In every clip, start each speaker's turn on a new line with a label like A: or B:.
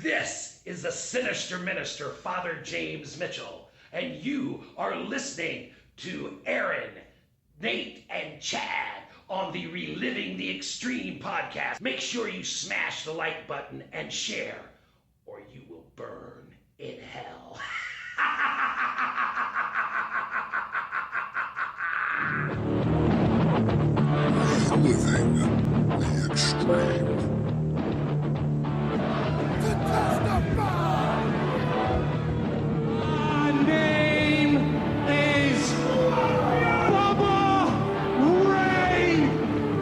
A: This is the Sinister Minister, Father James Mitchell, and you are listening to Aaron, Nate, and Chad on the Reliving the Extreme podcast. Make sure you smash the like button and share, or you will burn in hell.
B: Reliving the Extreme.
C: My name is Bubba Ray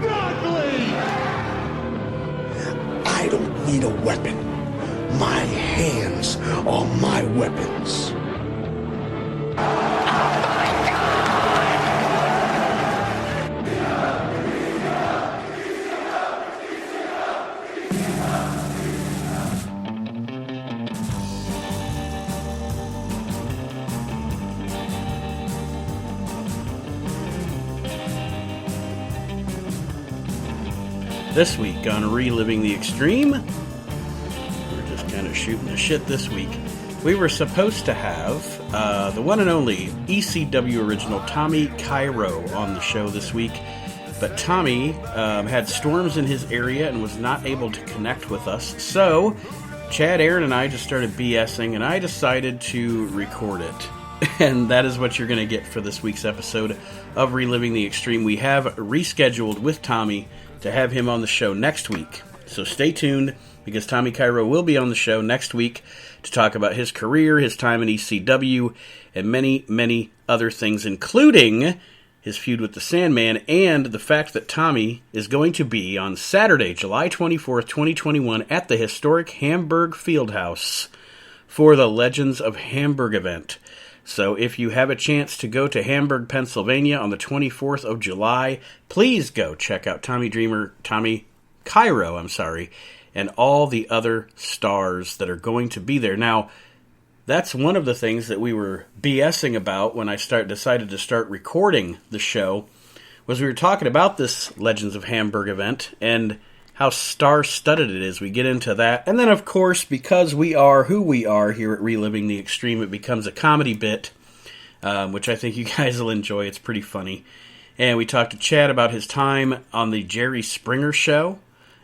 C: Dudley.
B: I don't need a weapon. My hands are my weapons.
D: This week on Reliving the Extreme, we're just kind of shooting the shit this week. We were supposed to have the one and only ECW original Tommy Cairo on the show this week, but Tommy had storms in his area and was not able to connect with us. So Chad, Aaron, and I just started BSing, and I decided to record it. And that is what you're going to get for this week's episode of Reliving the Extreme. We have rescheduled with Tommy to have him on the show next week. So stay tuned, because Tommy Cairo will be on the show next week to talk about his career, his time in ECW, and many, many other things, including his feud with the Sandman, and the fact that Tommy is going to be on Saturday, July 24th, 2021, at the historic Hamburg Fieldhouse for the Legends of Hamburg event. So if you have a chance to go to Hamburg, Pennsylvania on the 24th of July, please go check out Tommy Cairo, and all the other stars that are going to be there. Now, that's one of the things that we were BSing about when I decided to start recording the show, was we were talking about this Legends of Hamburg event and how star-studded it is. We get into that. And then, of course, because we are who we are here at Reliving the Extreme, it becomes a comedy bit, which I think you guys will enjoy. It's pretty funny. And we talked to Chad about his time on the Jerry Springer Show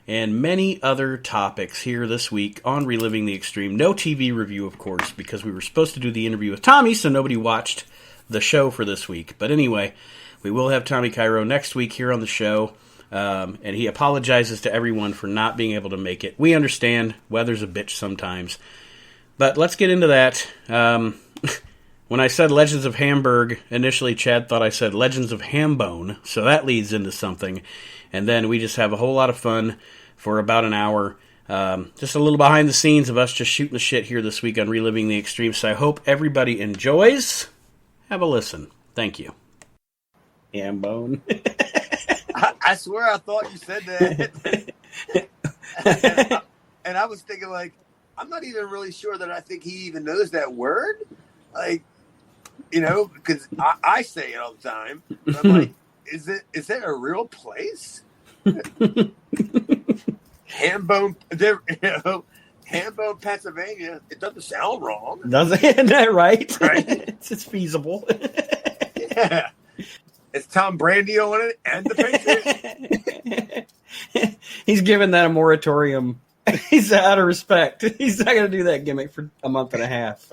D: and many other topics here this week on Reliving the Extreme. No TV review, of course, because we were supposed to do the interview with Tommy, so nobody watched the show for this week. But anyway, we will have Tommy Cairo next week here on the show. And he apologizes to everyone for not being able to make it. We understand, weather's a bitch sometimes. But let's get into that. When I said Legends of Hamburg, initially Chad thought I said Legends of Hambone, so that leads into something. And then we just have a whole lot of fun for about an hour. Just a little behind the scenes of us just shooting the shit here this week on Reliving the Extreme. So I hope everybody enjoys. Have a listen. Thank you. Hambone.
E: I swear I thought you said that. and I was thinking, like, I'm not even really sure that I think he even knows that word. Like, you know, because I say it all the time. But I'm like, is it a real place? Hambone, Hambone, Pennsylvania. It doesn't sound wrong.
D: Doesn't it? Isn't that right?
E: Right.
D: It's feasible.
E: Yeah. It's Tom Brady on it and the Patriots.
D: He's giving that a moratorium. He's out of respect. He's not going to do that gimmick for a month and a half.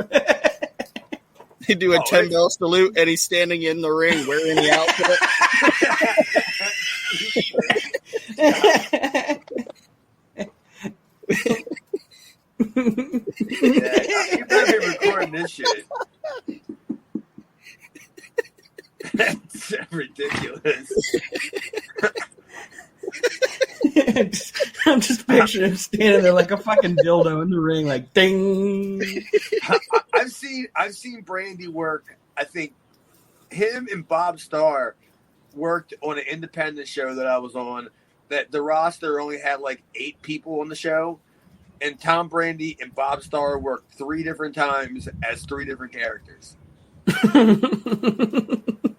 F: They do a 10-bell salute, and he's standing in the ring wearing the outfit.
E: Yeah, you better be recording this shit. That's ridiculous.
D: I'm just picturing him standing there like a fucking dildo in the ring, like ding.
E: I've seen Brandy work. I think him and Bob Starr worked on an independent show that I was on. That the roster only had like 8 people on the show, and Tom Brady and Bob Starr worked 3 different times as 3 different characters.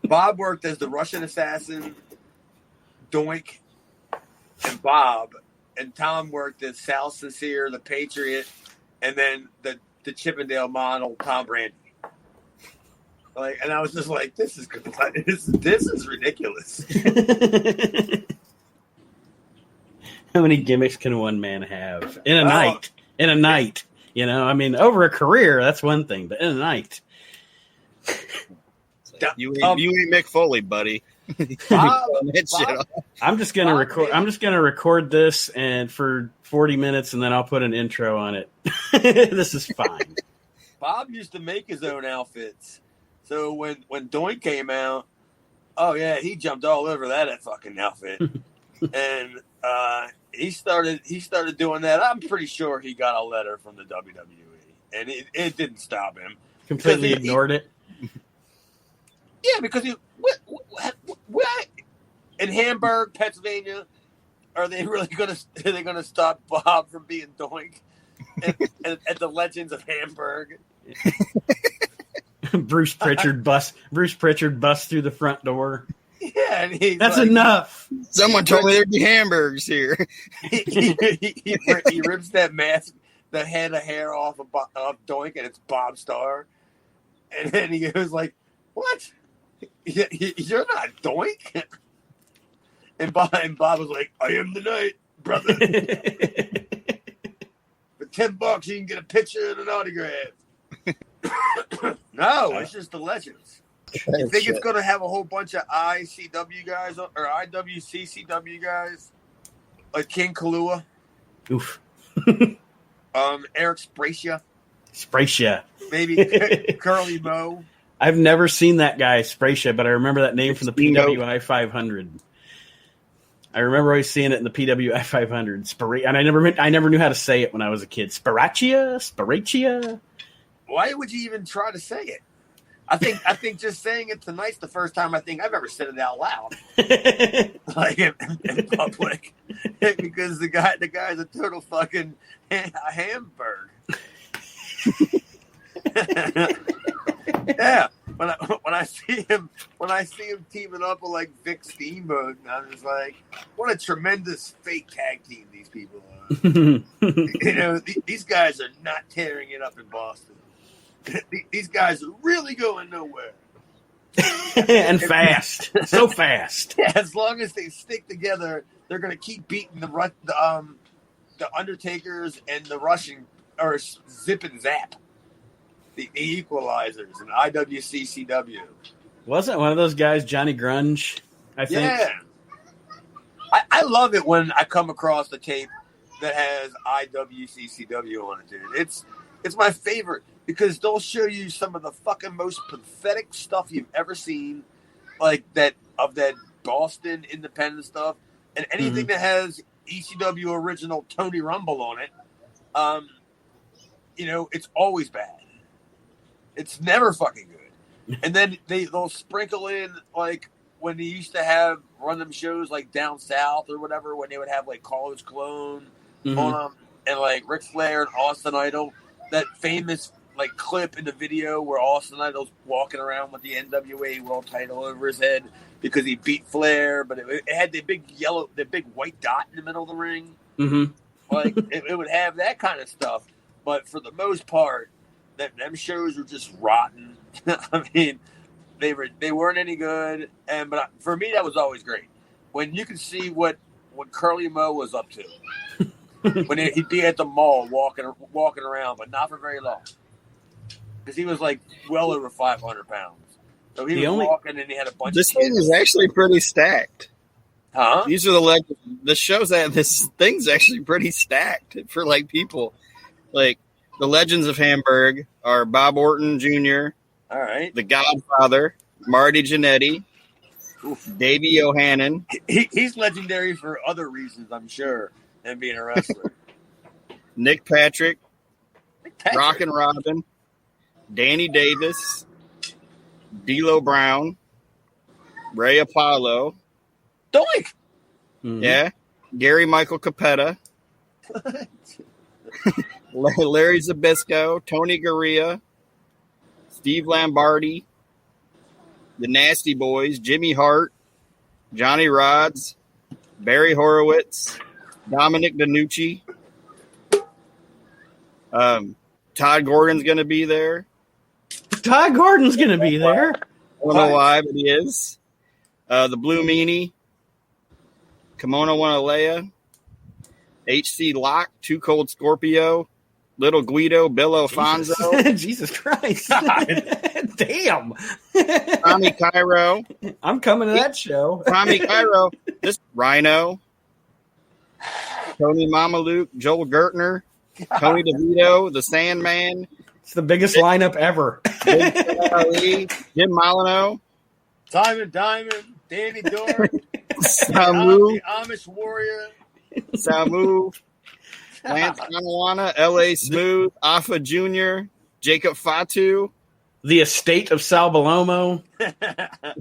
E: Bob worked as the Russian assassin, Doink, and Bob, and Tom worked as Sal Sincere, the Patriot, and then the Chippendale model Tom Brandy. Like, and I was just like, this is ridiculous.
D: How many gimmicks can one man have in a night? In a night, you know. I mean, over a career, that's one thing, but in a night,
F: you ain't Mick Foley, buddy.
D: I'm just gonna record. I'm just gonna record this and for 40 minutes, and then I'll put an intro on it. This is fine.
E: Bob used to make his own outfits, so when Doink came out, oh yeah, he jumped all over that fucking outfit, and he started doing that. I'm pretty sure he got a letter from the WWE, and it didn't stop him.
D: Completely ignored it.
E: Yeah, because what in Hamburg, Pennsylvania, are they really gonna stop Bob from being Doink at the Legends of Hamburg?
D: Bruce Pritchard busts through the front door.
E: Yeah, and
D: that's like, enough.
F: Someone told me there'd be hamburgers here.
E: he rips that mask, the head of hair off of Doink, and it's Bob Starr. And then he goes like, "What? You're not Doink?" And Bob was like, "I am the night, brother. For $10, you can get a picture and an autograph." No, it's just the Legends. You think it's going to have a whole bunch of ICW guys or IWCCW guys like King Kalua?
D: Oof.
E: Eric Spracia,
D: maybe
E: Curly Moe.
D: I've never seen that guy Spracia, but I remember that name from the PWI 500. I remember always seeing it in the PWI 500. And I never knew how to say it when I was a kid. Sparacia.
E: Why would you even try to say it? I think just saying it tonight's the first time I think I've ever said it out loud, like in public, because the guy's a total fucking Hamburg. Yeah, when I see him teaming up with like Vic Steamboat, and I'm just like, what a tremendous fake tag team these people are. You know, these guys are not tearing it up in Boston. These guys are really going nowhere.
D: And fast. So fast.
E: Yeah, as long as they stick together, they're going to keep beating the Undertakers and the Russian, or Zip and Zap, the Equalizers, and IWCCW.
D: Wasn't one of those guys Johnny Grunge, I think?
E: Yeah. I love it when I come across the tape that has IWCCW on it, dude. It's my favorite. Because they'll show you some of the fucking most pathetic stuff you've ever seen, like that Boston independent stuff, and anything that has ECW original Tony Rumble on it. You know, it's always bad. It's never fucking good. And then they'll sprinkle in like when they used to run them shows like down south or whatever, when they would have like Carlos Colon on them, and like Ric Flair and Austin Idol, that famous like clip in the video where Austin Idol's walking around with the NWA world title over his head because he beat Flair, but it had the big white dot in the middle of the ring. Mm-hmm. Like it would have that kind of stuff, but for the most part, them shows were just rotten. I mean, they weren't any good, but for me that was always great when you could see what Curly Moe was up to when he'd be at the mall walking around, but not for very long. Because he was like well over 500 pounds. So he was walking and he had a bunch
F: This
E: of kids.
F: thing is actually pretty stacked.
E: Huh?
F: These are the shows that this thing's actually pretty stacked for like people. Like the Legends of Hamburg are Bob Orton Jr.,
E: all right,
F: The Godfather, Marty Jannetty, Davey O'Hannon.
E: He's legendary for other reasons, I'm sure, than being a wrestler.
F: Nick Patrick, Rockin' Robin, Danny Davis, D'Lo Brown, Ray Apollo.
E: Doink!
F: Yeah. Gary Michael Capetta. Larry Zbyszko, Tony Garea, Steve Lombardi, the Nasty Boys, Jimmy Hart, Johnny Rods, Barry Horowitz, Dominic DiNucci, Todd Gordon's going to be there.
D: Todd Gordon's going to be there.
F: I don't know why, but he is. The Blue Meanie, Kimono Wanalea, HC Lock, Too Cold Scorpio, Little Guido, Bill Alfonso.
D: Jesus Christ. Damn.
F: Tommy Cairo.
D: I'm coming to that show.
F: Tommy Cairo. This Rhino. Tony Mamaluke, Joel Gertner, Tony DeVito, The Sandman.
D: It's the biggest lineup ever.
F: Ali, Jim Molyneux.
E: Simon Diamond, Danny Dorr,
F: Samu.
E: the Amish Warrior.
F: Samu. Lance Kanawana, L.A. Smooth, Alpha Jr., Jacob Fatu.
D: The Estate of Sal Balomo.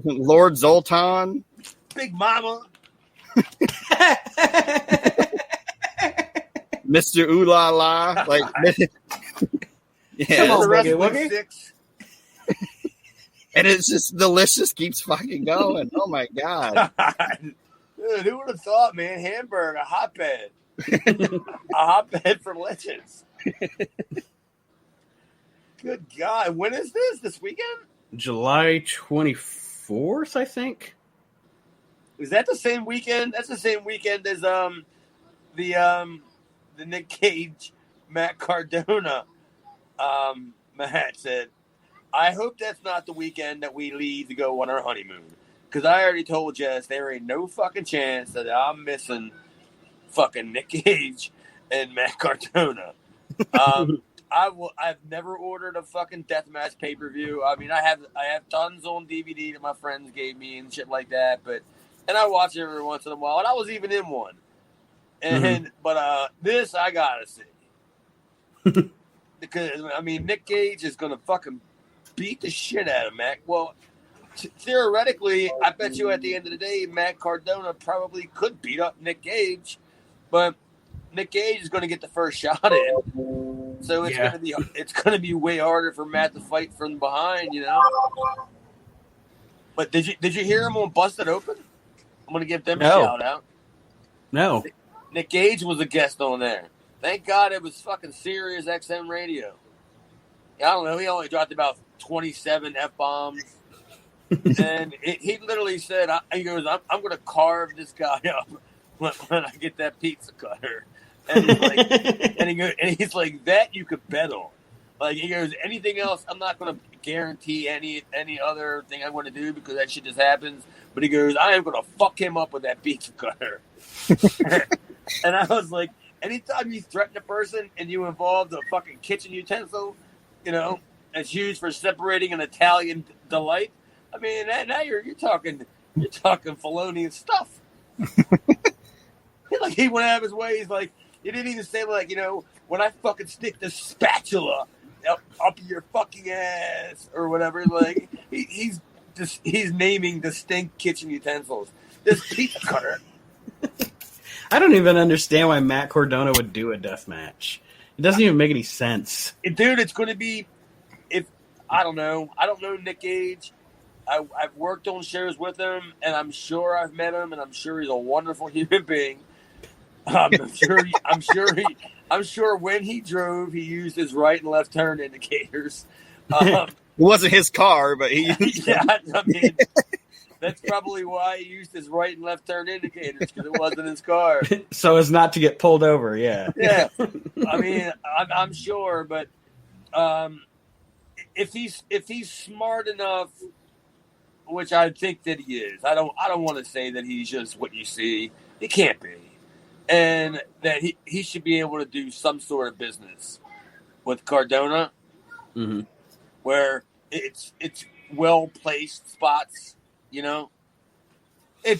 F: Lord Zoltan.
E: Big Mama.
F: Mr. Ooh La La. Like, yeah.
D: Come on,
E: The rest
D: Boogie
E: of
D: Woogie.
E: 6.
F: And it's just the list just keeps fucking going. Oh my God.
E: Dude, who would have thought, man? Hamburg, a hotbed. A hotbed for legends. Good God. When is this? This weekend?
D: July 24th, I think.
E: Is that the same weekend? That's the same weekend as the Nick Cage Matt Cardona match. Said, I hope that's not the weekend that we leave to go on our honeymoon. Because I already told Jess there ain't no fucking chance that I'm missing fucking Nick Cage and Matt Cardona. I've never ordered a fucking deathmatch pay-per-view. I mean, I have tons on DVD that my friends gave me and shit like that, and I watch it every once in a while, and I was even in one. And but this I gotta see. Because I mean, Nick Cage is gonna fucking beat the shit out of Matt. Well, theoretically, I bet you at the end of the day, Matt Cardona probably could beat up Nick Cage, but Nick Cage is going to get the first shot in, so it's going to be way harder for Matt to fight from behind, you know. But did you hear him on Busted Open? I'm going to give them a shout out.
D: No.
E: Nick Cage was a guest on there. Thank God it was fucking Sirius XM radio. I don't know. He only dropped about 27 F-bombs. And he literally said, he goes, I'm going to carve this guy up when I get that pizza cutter. And he's like, he's like, that you could bet on. Like, he goes, anything else, I'm not going to guarantee any other thing I'm going to do because that shit just happens. But he goes, I am going to fuck him up with that pizza cutter. And I was like, anytime you threaten a person and you involve the fucking kitchen utensil, you know, that's used for separating an Italian delight. I mean, now you're talking felonious stuff. Like, he went out of his way. He's like, he didn't even say, like, you know, when I fucking stick the spatula up your fucking ass or whatever. Like, he's naming distinct kitchen utensils. This pizza cutter.
D: I don't even understand why Matt Cardona would do a death match. It doesn't even make any sense.
E: Dude, it's going to be, I don't know Nick Cage. I've worked on shows with him, and I'm sure I've met him, and I'm sure he's a wonderful human being. I'm sure when he drove, he used his right and left turn indicators.
F: It wasn't his car, but he used
E: yeah, I mean, that's probably why he used his right and left turn indicators, because it wasn't his car.
D: So as not to get pulled over, yeah.
E: Yeah, I mean, I'm sure, but if he's smart enough, which I think that he is, I don't want to say that he's just what you see. He can't be. And that he should be able to do some sort of business with Cardona, where it's well placed spots, you know.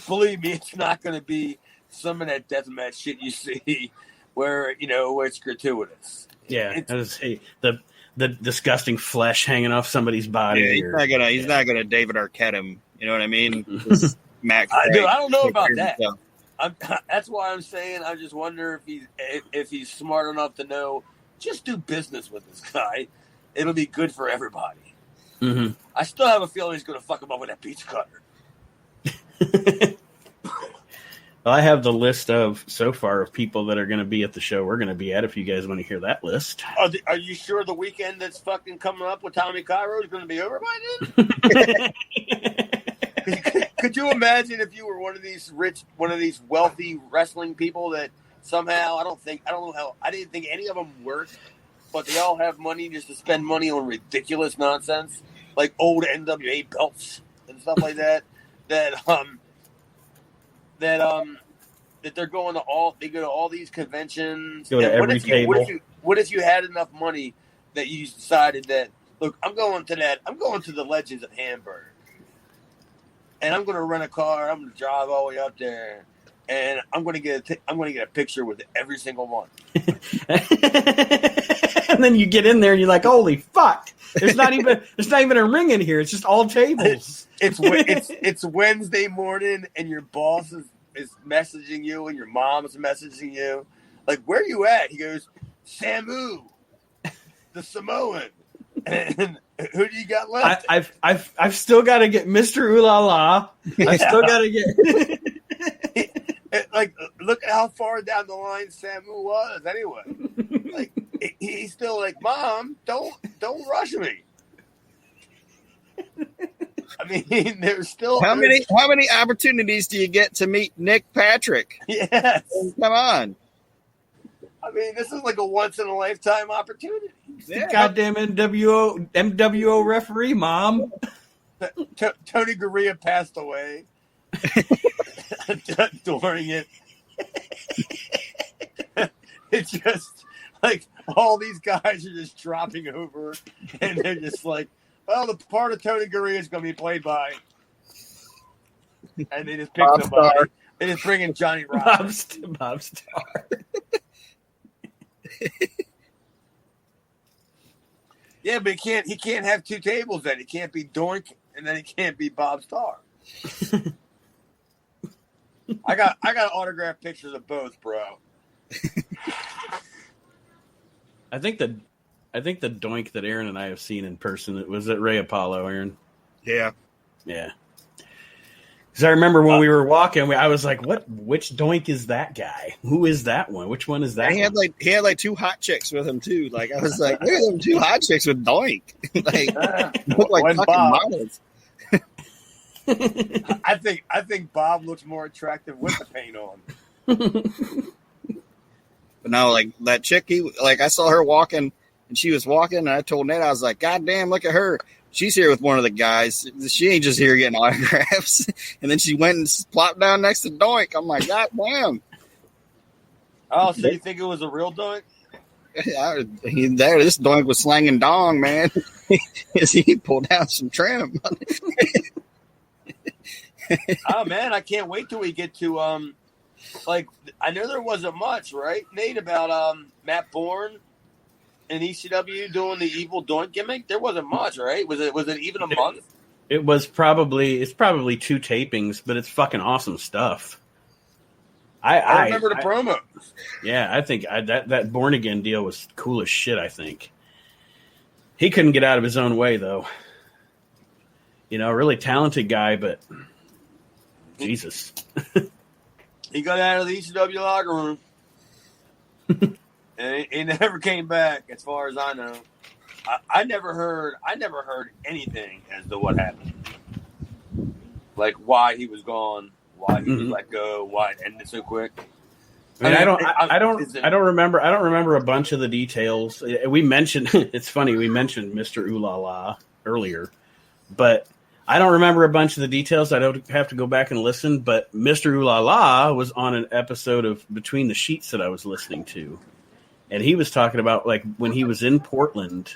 E: Believe me, it's not going to be some of that deathmatch shit you see where it's gratuitous.
D: Yeah, the disgusting flesh hanging off somebody's body.
F: Yeah, he's not gonna David Arquette him. You know what I mean? Matt.
E: I don't know about that. That's why I'm saying I just wonder if he's smart enough to know just do business with this guy. It'll be good for everybody. Mm-hmm. I still have a feeling he's going to fuck him up with that pizza cutter.
D: Well, I have the list of so far of people that are going to be at the show we're going to be at. If you guys want to hear that list,
E: Are you sure the weekend that's fucking coming up with Tommy Cairo is going to be over by then? Could you imagine if you were one of these wealthy wrestling people that somehow I didn't think any of them worked, but they all have money just to spend money on ridiculous nonsense like old NWA belts and stuff like that. That they're going to all these conventions.
D: Go to every table.
E: What if you had enough money that you decided that, look, I'm going to the Legends of Hamburg, and I'm going to rent a car. I'm going to drive all the way up there, and I'm going to get a picture with every single one.
D: And then you get in there and you're like, holy fuck! There's not even a ring in here. It's just all tables.
E: It's Wednesday morning, and your boss is messaging you, and your mom is messaging you, like, where are you at? He goes, Samu, the Samoan, and who do you got left?
D: I've still got to get Mr. Ooh La La. I still got to get.
E: Like, look at how far down the line Samu was. Anyway, like, he's still like, Mom, don't rush me. I mean, there's still
F: how many opportunities do you get to meet Nick Patrick?
E: Yes,
F: come on.
E: I mean, this is like a once in a lifetime opportunity.
D: Yeah. Goddamn MWO referee, Mom.
E: Tony Gurria passed away during it. It's just like all these guys are just dropping over, and they're just like, well, the part of Tony Gurria is going to be played by, and they just pick somebody. They just bring in Johnny Rock.
D: Bob Starr.
E: Yeah, but he can't have two tables then. He can't be Doink, and then he can't be Bob Starr. I got autographed pictures of both, bro.
D: I think the Doink that Aaron and I have seen in person, it was at Ray Apollo, Aaron.
F: Yeah.
D: Because I remember when we were walking, I was like, which Doink is that guy? Who is that one? Which one is that
F: he had like two hot chicks with him too. Like, I was like, look at them two hot chicks with Doink. Look like fucking models.
E: I think Bob looks more attractive with the paint on.
F: But no, like that chick, I saw her walking, and she was walking, and I told Ned, I was like, God damn, look at her. She's here with one of the guys. She ain't just here getting autographs. And then she went and plopped down next to Doink. I'm like, God damn.
E: Oh, so you think it was a real Doink?
F: This Doink was slanging dong, man. He pulled down some trim.
E: Oh, man, I can't wait till we get to, I know there wasn't much, right, Nate, about Matt Bourne and ECW doing the evil Doink gimmick? There wasn't much, right? Was it even a month?
D: It's probably 2 tapings, but it's fucking awesome stuff.
E: I remember the promos.
D: Yeah, I think that Born Again deal was cool as shit, I think. He couldn't get out of his own way, though. You know, a really talented guy, but Jesus.
E: He got out of the ECW locker room. And he never came back, as far as I know. I never heard anything as to what happened. Like why he was gone, why he was let go, why it ended so quick.
D: I don't remember a bunch of the details. We mentioned it's funny, we mentioned Mr. Ooh La La earlier, but I don't remember a bunch of the details. I don't have to go back and listen, but Mr. Ooh La La was on an episode of Between the Sheets that I was listening to. And he was talking about like when he was in Portland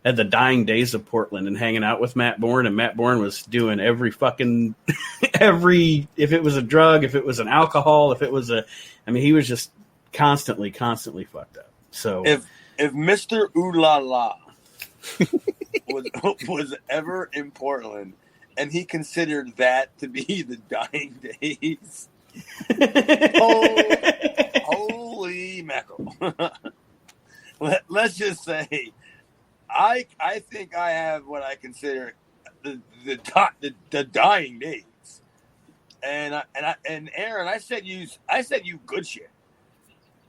D: at the dying days of Portland and hanging out with Matt Bourne, and Matt Bourne was doing every fucking if it was a drug, if it was an alcohol, he was just constantly fucked up. So
E: if Mr. Ooh La La was ever in Portland and he considered that to be the dying days, holy mackerel. Let's just say I think I have what I consider the dying days. And Aaron, I said you good shit.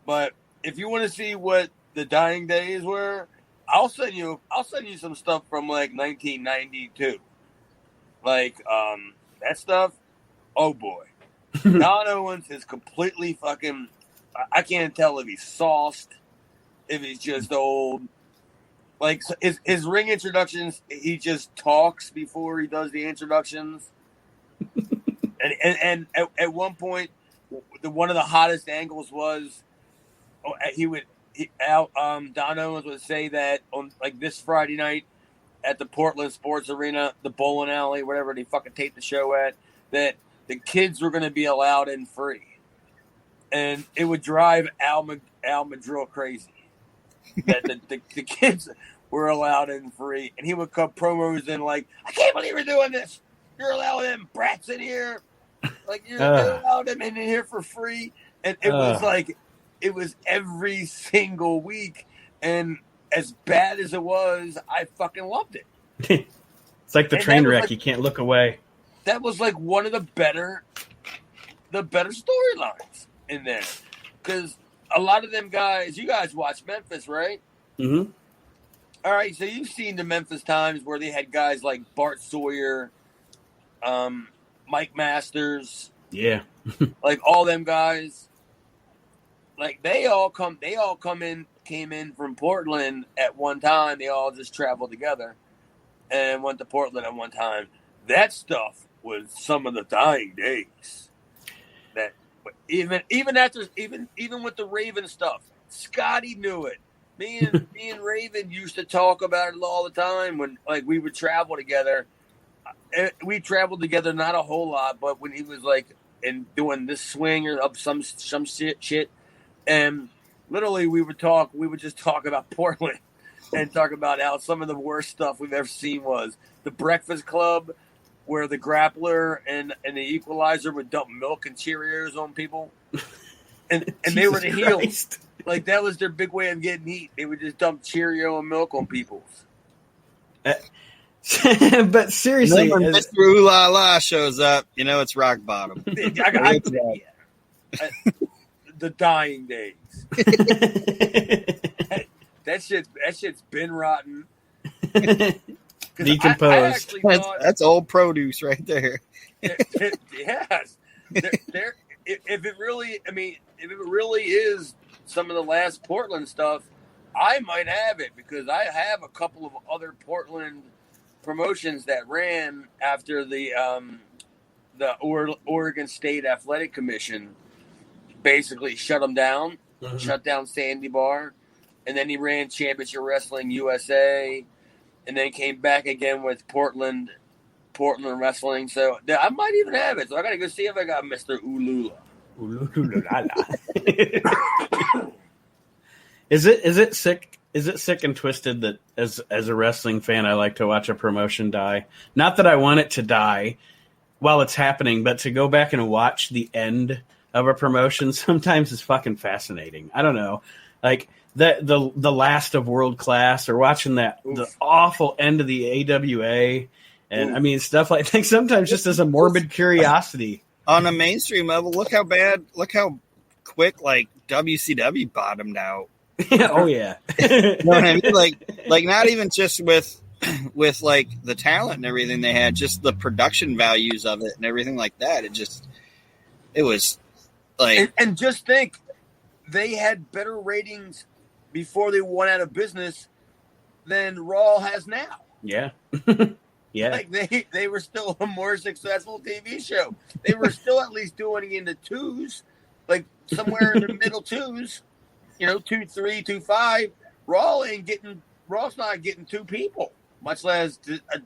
E: But if you want to see what the dying days were, I'll send you some stuff from like 1992. Like that stuff. Oh boy, Don Owens is completely fucking. I can't tell if he's sauced, if he's just old. Like his ring introductions, he just talks before he does the introductions. and at one point, one of the hottest angles was Don Owens would say that on like this Friday night at the Portland Sports Arena, the bowling alley, whatever they fucking taped the show at, that the kids were going to be allowed in free, and it would drive Al Madrill crazy that the kids were allowed in free, and he would cut promos in like, "I can't believe we're doing this. You're allowing them brats in here, like you're allowing them in here for free," and it was like. It was every single week, and as bad as it was, I fucking loved it.
D: It's like the train wreck; you can't look away.
E: That was like one of the better storylines in there, because a lot of them guys. You guys watch Memphis, right?
D: Mm-hmm.
E: All right, so you've seen the Memphis Times where they had guys like Bart Sawyer, Mike Masters, like all them guys. Like they all came in from Portland at one time. They all just traveled together and went to Portland at one time. That stuff was some of the dying days. That even with the Raven stuff, Scotty knew it. Me and Raven used to talk about it all the time when like we would travel together. We traveled together not a whole lot, but when he was like and doing this swing or up some shit. And literally, we would just talk about Portland and talk about how some of the worst stuff we've ever seen was the Breakfast Club, where the Grappler and the Equalizer would dump milk and Cheerios on people, and they were the heels. Like that was their big way of getting heat. They would just dump Cheerio and milk on people.
D: But seriously,
F: when Mr. Ooh La La shows up, you know it's rock bottom.
E: The dying days. that shit's been rotten.
D: Decomposed.
F: That's old produce right there.
E: Yes. If it really is some of the last Portland stuff, I might have it because I have a couple of other Portland promotions that ran after the Oregon State Athletic Commission basically shut them down, shut down Sandy Bar, and then he ran Championship Wrestling USA, and then came back again with Portland Wrestling. So I might even have it. So I got to go see if I got Mr. Ulula.
D: Is it sick? Is it sick and twisted that as a wrestling fan, I like to watch a promotion die? Not that I want it to die while it's happening, but to go back and watch the end of a promotion sometimes is fucking fascinating. I don't know, like the last of World Class, or watching the awful end of the AWA, and I mean stuff like that. Sometimes just as a morbid curiosity.
F: On a mainstream level, look how quick like WCW bottomed out.
D: Oh yeah,
F: you know what I mean? Like not even just with like the talent and everything they had, just the production values of it and everything like that. It was. Like,
E: and just think, they had better ratings before they went out of business than Raw has now.
D: Yeah. Yeah.
E: Like they were still a more successful TV show. They were still at least doing it in the twos, like somewhere in the middle twos, 2.3, 2.5. Raw's not getting 2 people, much less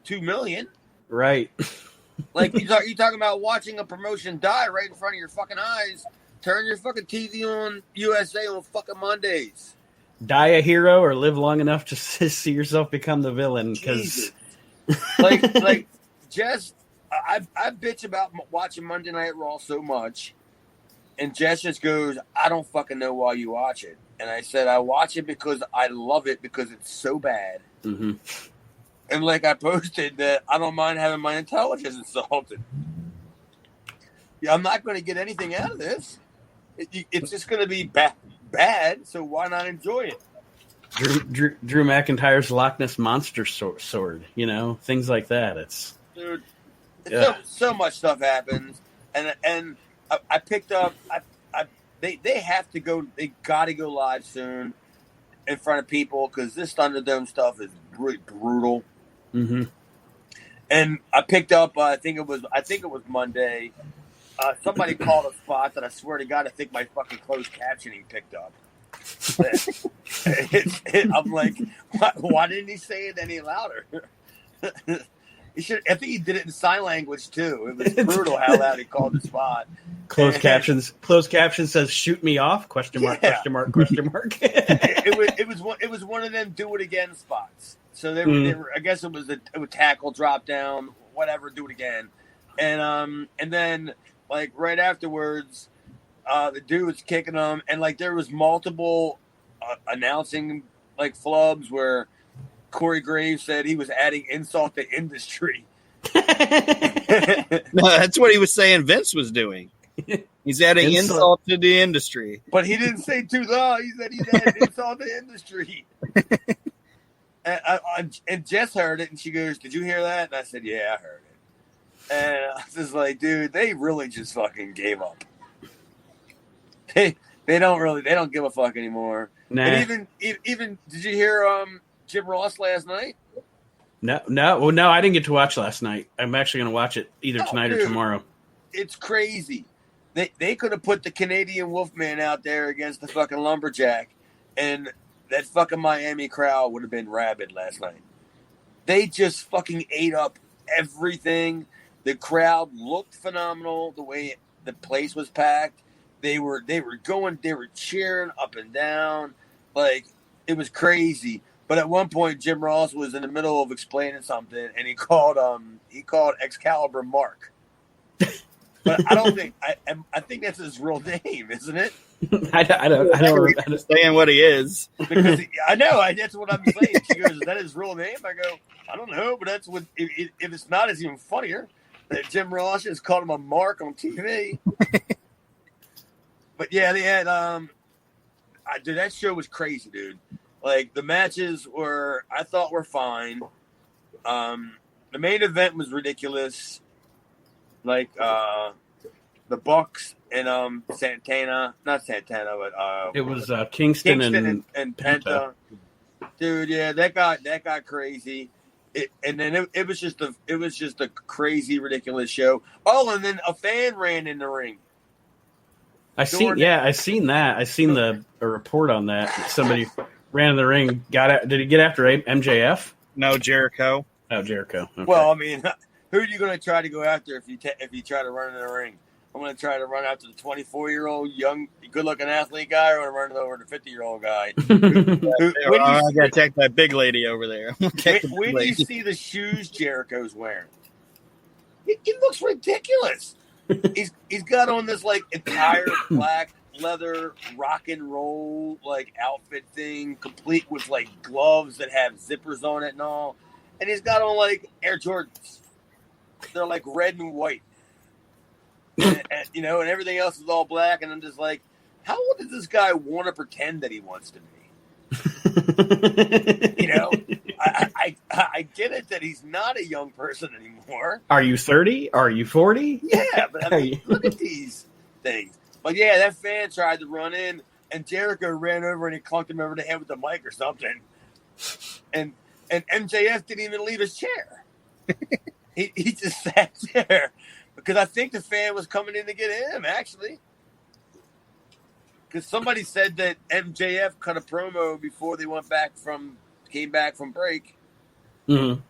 E: 2 million.
D: Right.
E: Like you talking about watching a promotion die right in front of your fucking eyes. Turn your fucking TV on USA on fucking Mondays.
D: Die a hero or live long enough to see yourself become the villain. Because,
E: like, Jess, I bitch about watching Monday Night Raw so much, and Jess just goes, "I don't fucking know why you watch it." And I said, "I watch it because I love it because it's so bad."
D: Mm-hmm.
E: And like I posted that I don't mind having my intelligence insulted. I'm not going to get anything out of this. It's just going to be bad. So why not enjoy it?
D: Drew McIntyre's Loch Ness monster sword, things like that.
E: Dude,
D: Yeah.
E: so much stuff happens, and I picked up. They have to go. They got to go live soon in front of people because this Thunderdome stuff is really brutal.
D: Mm-hmm.
E: And I picked up. I think it was Monday. Somebody called a spot that I swear to God I think my fucking closed captioning picked up. I'm like, why didn't he say it any louder? He should. I think he did it in sign language too. It was brutal how loud he called the spot.
D: Closed captions says "shoot me off?" Question mark?
E: Yeah.
D: Question mark? Question mark?
E: It was one of them do it again spots. So they were I guess it was a tackle drop down, whatever, do it again, and then like right afterwards, the dude was kicking them, and like there was multiple announcing like flubs where Corey Graves said he was adding insult to industry.
F: No, that's what he was saying Vince was doing. He's adding insult to the industry.
E: But he didn't say too low. He said he's adding insult to industry. And Jess heard it, and she goes, "Did you hear that?" And I said, "Yeah, I heard it." And I was just like, dude, they really just fucking gave up. They don't give a fuck anymore.
D: Nah.
E: And even did you hear Jim Ross last night?
D: No. Well, no, I didn't get to watch last night. I'm actually going to watch it either tonight or tomorrow.
E: It's crazy. They could have put the Canadian Wolfman out there against the fucking Lumberjack, and that fucking Miami crowd would have been rabid last night. They just fucking ate up everything. The crowd looked phenomenal. The way the place was packed, they were cheering up and down, like it was crazy. But at one point, Jim Ross was in the middle of explaining something, and he called Excalibur Mark. But I don't think I think that's his real name, isn't it?
D: I don't
F: understand what he is.
E: Because I know that's what I'm saying. She goes, "Is that his real name?" I go, "I don't know, but that's what. If it's not, it's even funnier that Jim Ross just called him a Mark on TV." But yeah, they had dude, that show was crazy, dude. Like the matches I thought were fine. The main event was ridiculous. Like the Bucks and not Santana, but
D: it was Kingston
E: and Penta. Dude, yeah, that got crazy. It was just a crazy, ridiculous show. Oh, and then a fan ran in the ring.
D: I seen that. I seen a report on that. Somebody ran in the ring. Did he get after MJF?
F: No, Jericho.
D: Oh, Jericho. Okay.
E: Well, I mean, who are you going to try to go after if you try to run in the ring? I'm going to try to run after the 24-year-old young, good-looking athlete guy, or I'm going to run over the 50-year-old guy.
F: I got to take that big lady over there.
E: When do you see the shoes Jericho's wearing? He looks ridiculous. He's got on this like entire black leather rock and roll like outfit thing, complete with like gloves that have zippers on it and all, and he's got on like Air Jordans. They're like red and white, and and everything else is all black. And I'm just like, how old does this guy want to pretend that he wants to be? I get it that he's not a young person anymore.
D: Are you 30? Are you 40?
E: Yeah, but I mean, look at these things. But yeah, that fan tried to run in, and Jericho ran over and he clunked him over the head with the mic or something. And MJF didn't even leave his chair. he just sat there because I think the fan was coming in to get him, actually. Because somebody said that MJF cut a promo before they came back from break.
D: Mm-hmm.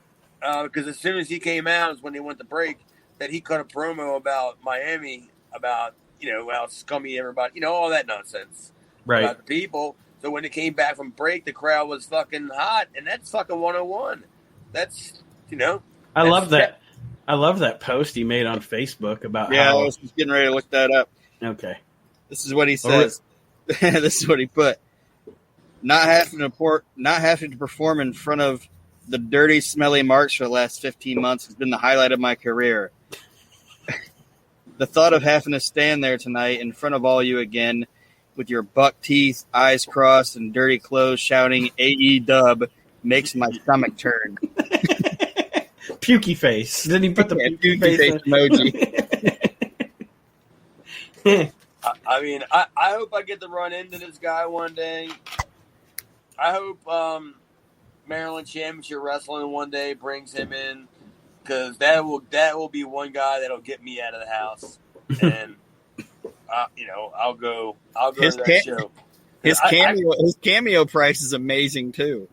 E: Because as soon as he came out is when they went to break, that he cut a promo about Miami, about how scummy everybody, all that nonsense,
D: right?
E: About the people. So when they came back from break, the crowd was fucking hot, and that's fucking 101. That's
D: I love that. I love that post he made on Facebook about how.
F: I was just getting ready to look that up.
D: Okay,
F: this is what he says. This is what he put. Not having to perform in front of the dirty, smelly marks for the last 15 months has been the highlight of my career. The thought of having to stand there tonight in front of all you again with your buck teeth, eyes crossed, and dirty clothes shouting AE dub makes my stomach turn.
D: Pukey face. Didn't he put the pukey face
F: emoji?
E: I mean, I hope I get to run into this guy one day. I hope Maryland Championship Wrestling one day brings him in, because that will be one guy that'll get me out of the house, and I'll go to that show.
F: His cameo price is amazing too.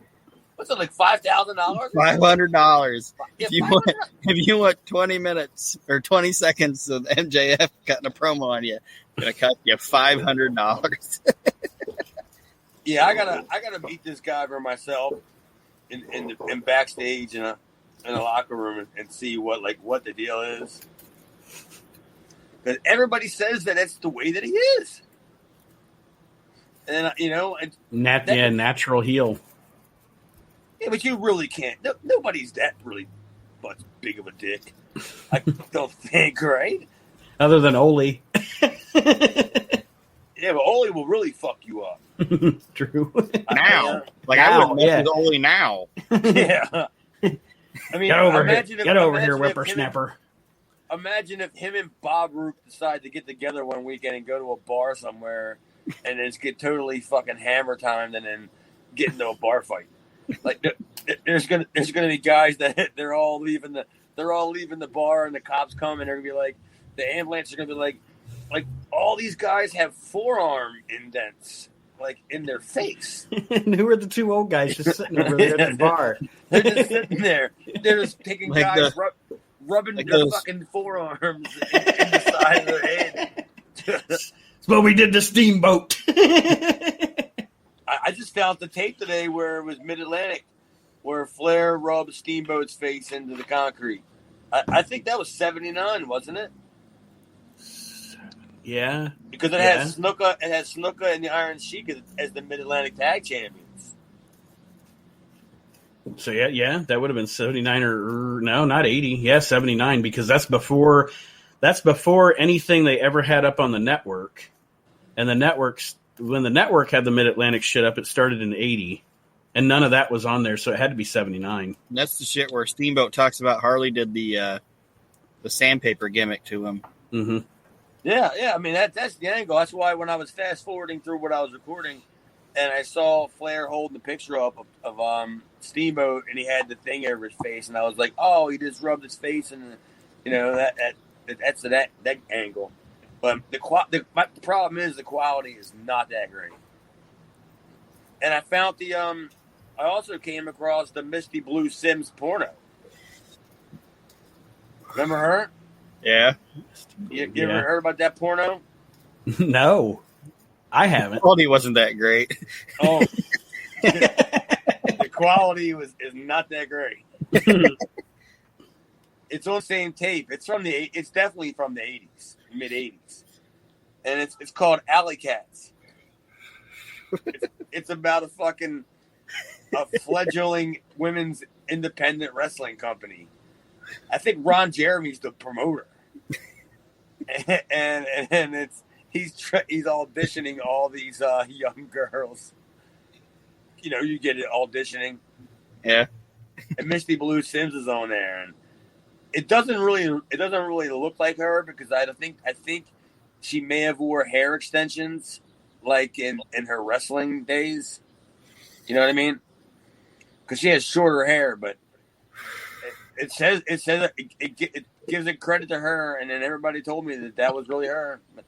E: What's it, like $5,000?
F: $500.
E: Yeah,
F: If you want 20 minutes or 20 seconds of MJF cutting a promo on you, gonna cut you $500.
E: Yeah, I gotta meet this guy for myself in backstage in a locker room and see what the deal is. Because everybody says that that's the way that he is, and
D: natural heel.
E: Yeah, but you really can't. Nobody's that really much big of a dick. I don't think, right?
D: Other than Ole.
E: Yeah, but Ole will really fuck you up.
D: True.
F: Now. I would mess with Ole now.
E: Yeah. I mean,
D: get over here, whippersnapper.
E: Imagine if him and Bob Roop decide to get together one weekend and go to a bar somewhere and just get totally fucking hammer timed and then get into a bar fight. Like there's gonna be guys that they're all leaving the bar and the cops come and they're gonna be like, the ambulance are gonna be like all these guys have forearm indents like in their face.
D: And who are the two old guys just sitting over there at the bar?
E: They're just sitting there. They're just taking guys rubbing their fucking forearms in the side of their head.
D: That's what we did to Steamboat.
E: I just found the tape today where it was Mid-Atlantic, where Flair rubbed Steamboat's face into the concrete. I think that was 79, wasn't it?
D: Yeah.
E: Because it has Snuka and the Iron Sheik as the Mid-Atlantic Tag Champions.
D: So yeah, that would have been 79 or no, not 80. Yeah, 79, because that's before anything they ever had up on the network. And the networks, when the network had the Mid-Atlantic shit up, it started in 80. And none of that was on there, so it had to be 79.
F: That's the shit where Steamboat talks about Harley did the sandpaper gimmick to him.
D: Mm-hmm.
E: Yeah. I mean, that's the angle. That's why when I was fast forwarding through what I was recording, and I saw Flair holding the picture up of Steamboat, and he had the thing over his face, and I was like, oh, he just rubbed his face, and that's that angle. But the problem is the quality is not that great. And I found I also came across the Misty Blue Sims porno. Remember her?
F: Yeah.
E: You ever heard about that porno?
D: No, I haven't.
F: The quality wasn't that great.
E: Oh, the quality is not that great. It's on the same tape. It's definitely from the 80s, mid 80s, and it's called Alley Cats. It's about a fledgling women's independent wrestling company. I think Ron Jeremy's the promoter, and he's auditioning all these young girls. You get it auditioning.
F: Yeah.
E: And Misty Blue Sims is on there, and it doesn't really look like her, because I think she may have wore hair extensions like in her wrestling days. You know what I mean? Because she has shorter hair, but it says it gives it credit to her, and then everybody told me that was really her. But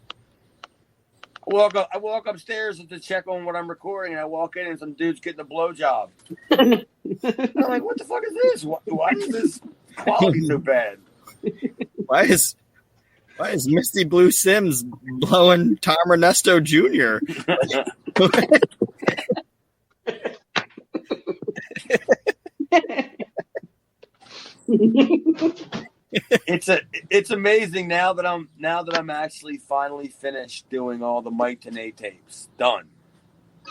E: I walk upstairs to check on what I'm recording, and I walk in and some dude's getting a blowjob. I'm like, what the fuck is this? Why is this quality so bad?
F: Why is Misty Blue Sims blowing Tom Ernesto Jr.?
E: It's amazing now that I'm actually finally finished doing all the Mike Tenay tapes. Done.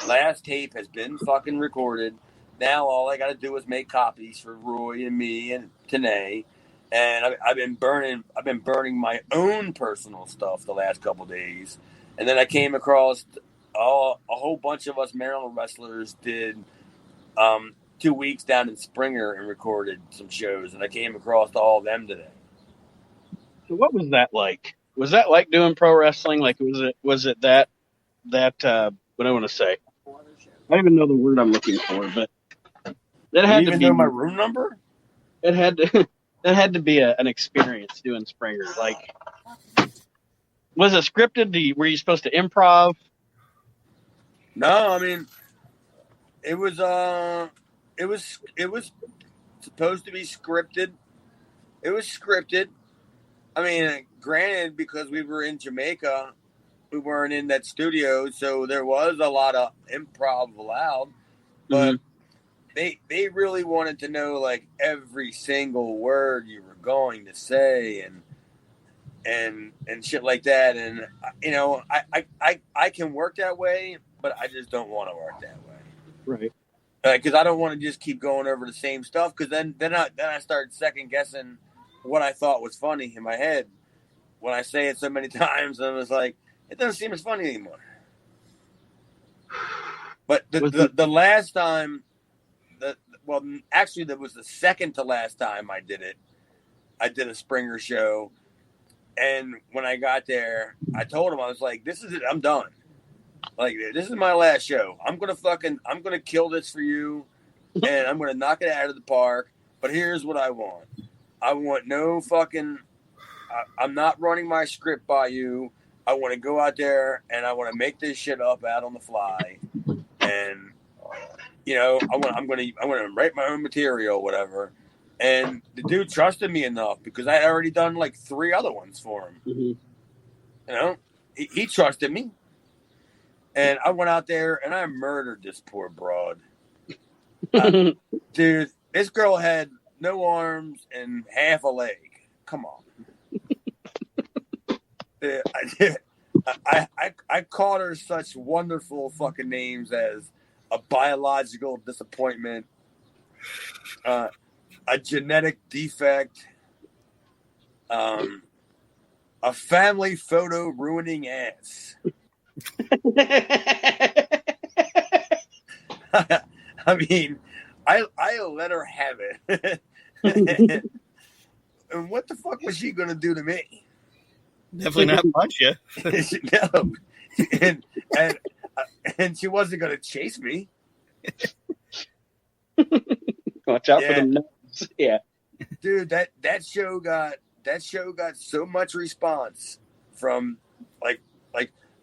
E: Last tape has been fucking recorded. Now all I got to do is make copies for Roy and me and Tenay, and I've been burning my own personal stuff the last couple days, and then I came across a whole bunch of us Maryland wrestlers did 2 weeks down in Springer and recorded some shows, and I came across all of them today.
D: So what was that like? Was that like doing pro wrestling? Like was it that what I want to say? I don't even know the word I'm looking for, but that had
E: You
D: to
E: even
D: be
E: know my room number?
D: it had to that had to be an experience doing Springer. Like, was it scripted? Were you supposed to improv?
E: No, I mean, it was supposed to be scripted. It was scripted. I mean, granted, because we were in Jamaica, we weren't in that studio, so there was a lot of improv allowed. But they really wanted to know like every single word you were going to say and shit like that. And you know, I can work that way, but I just don't want to work that way.
D: Right.
E: Because I don't want to just keep going over the same stuff. Because then I start second guessing what I thought was funny in my head when I say it so many times, and it's like it doesn't seem as funny anymore. But the last time, actually, that was the second to last time I did it. I did a Springer show, and when I got there, I told him, I was like, "This is it. I'm done. Like, this is my last show. I'm gonna kill this for you, and I'm gonna knock it out of the park. But here's what I want. I want no fucking. I'm not running my script by you. I want to go out there and I want to make this shit up out on the fly, and you know, I'm gonna write my own material, whatever." And the dude trusted me enough because I had already done like 3 other ones for him.
D: Mm-hmm.
E: You know, he trusted me. And I went out there and I murdered this poor broad. Dude, this girl had no arms and half a leg. Come on. I called her such wonderful fucking names as a biological disappointment, a genetic defect, a family photo ruining ass. I mean, I let her have it. And what the fuck was she gonna do to me?
F: Definitely not punch you.
E: No, and she wasn't gonna chase me.
D: Watch out for the nuts. Yeah,
E: dude, that show got so much response from like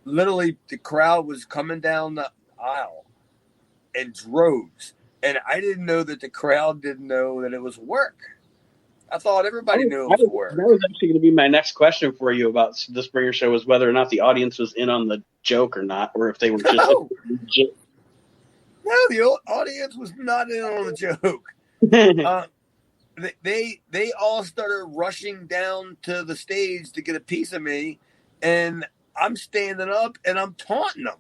E: literally the crowd was coming down the aisle in droves, and I didn't know that the crowd didn't know that it was work. I thought everybody knew it was work.
D: That was actually going to be my next question for you about the Springer Show, was whether or not the audience was in on the joke or not, or if they were just
E: No, the audience was not in on the joke. They all started rushing down to the stage to get a piece of me, and I'm standing up and I'm taunting them.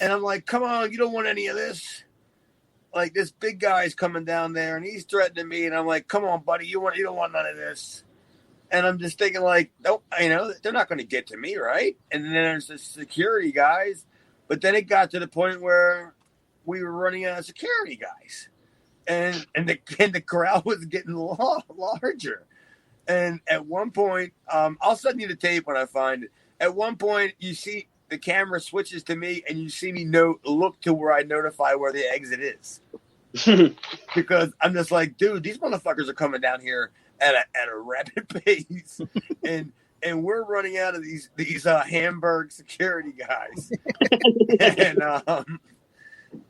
E: And I'm like, come on, you don't want any of this. Like, this big guy's coming down there and he's threatening me, and I'm like, come on, buddy, you don't want none of this. And I'm just thinking, like, nope, you know, they're not going to get to me, right? And then there's the security guys. But then it got to the point where we were running out of security guys. And the crowd was getting larger. And at one point, I'll send you the tape when I find it. At one point, you see the camera switches to me, and you see me look to where I notify where the exit is. Because I'm just like, dude, these motherfuckers are coming down here at a rapid pace, and we're running out of these Hamburg security guys,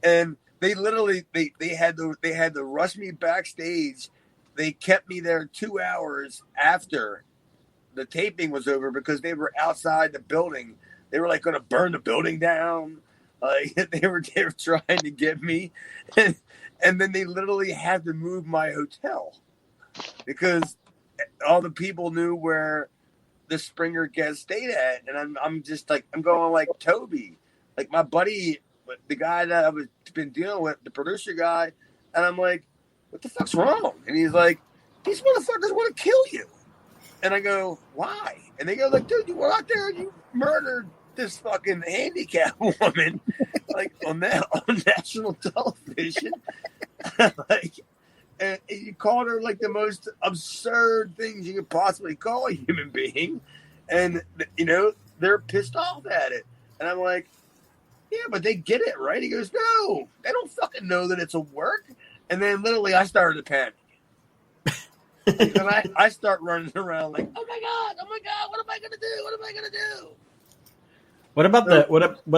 E: and they literally they had to rush me backstage. They kept me there 2 hours after the taping was over because they were outside the building. They were like going to burn the building down. They were trying to get me, and then they literally had to move my hotel because all the people knew where the Springer guest stayed at, and I'm just like, I'm going like Toby, like my buddy, the guy that I've been dealing with, the producer guy, and I'm like, what the fuck's wrong? And he's like, these motherfuckers want to kill you. And I go, why? And they go, like, dude, you went out there and you murdered this fucking handicapped woman, like, on national television. Like, and you called her, like, the most absurd things you could possibly call a human being. And, you know, they're pissed off at it. And I'm like, yeah, but they get it, right? He goes, no, they don't fucking know that it's a work. And then literally I started to panic. And I start running around like, oh my god, what am I gonna do? What am I gonna do?
D: What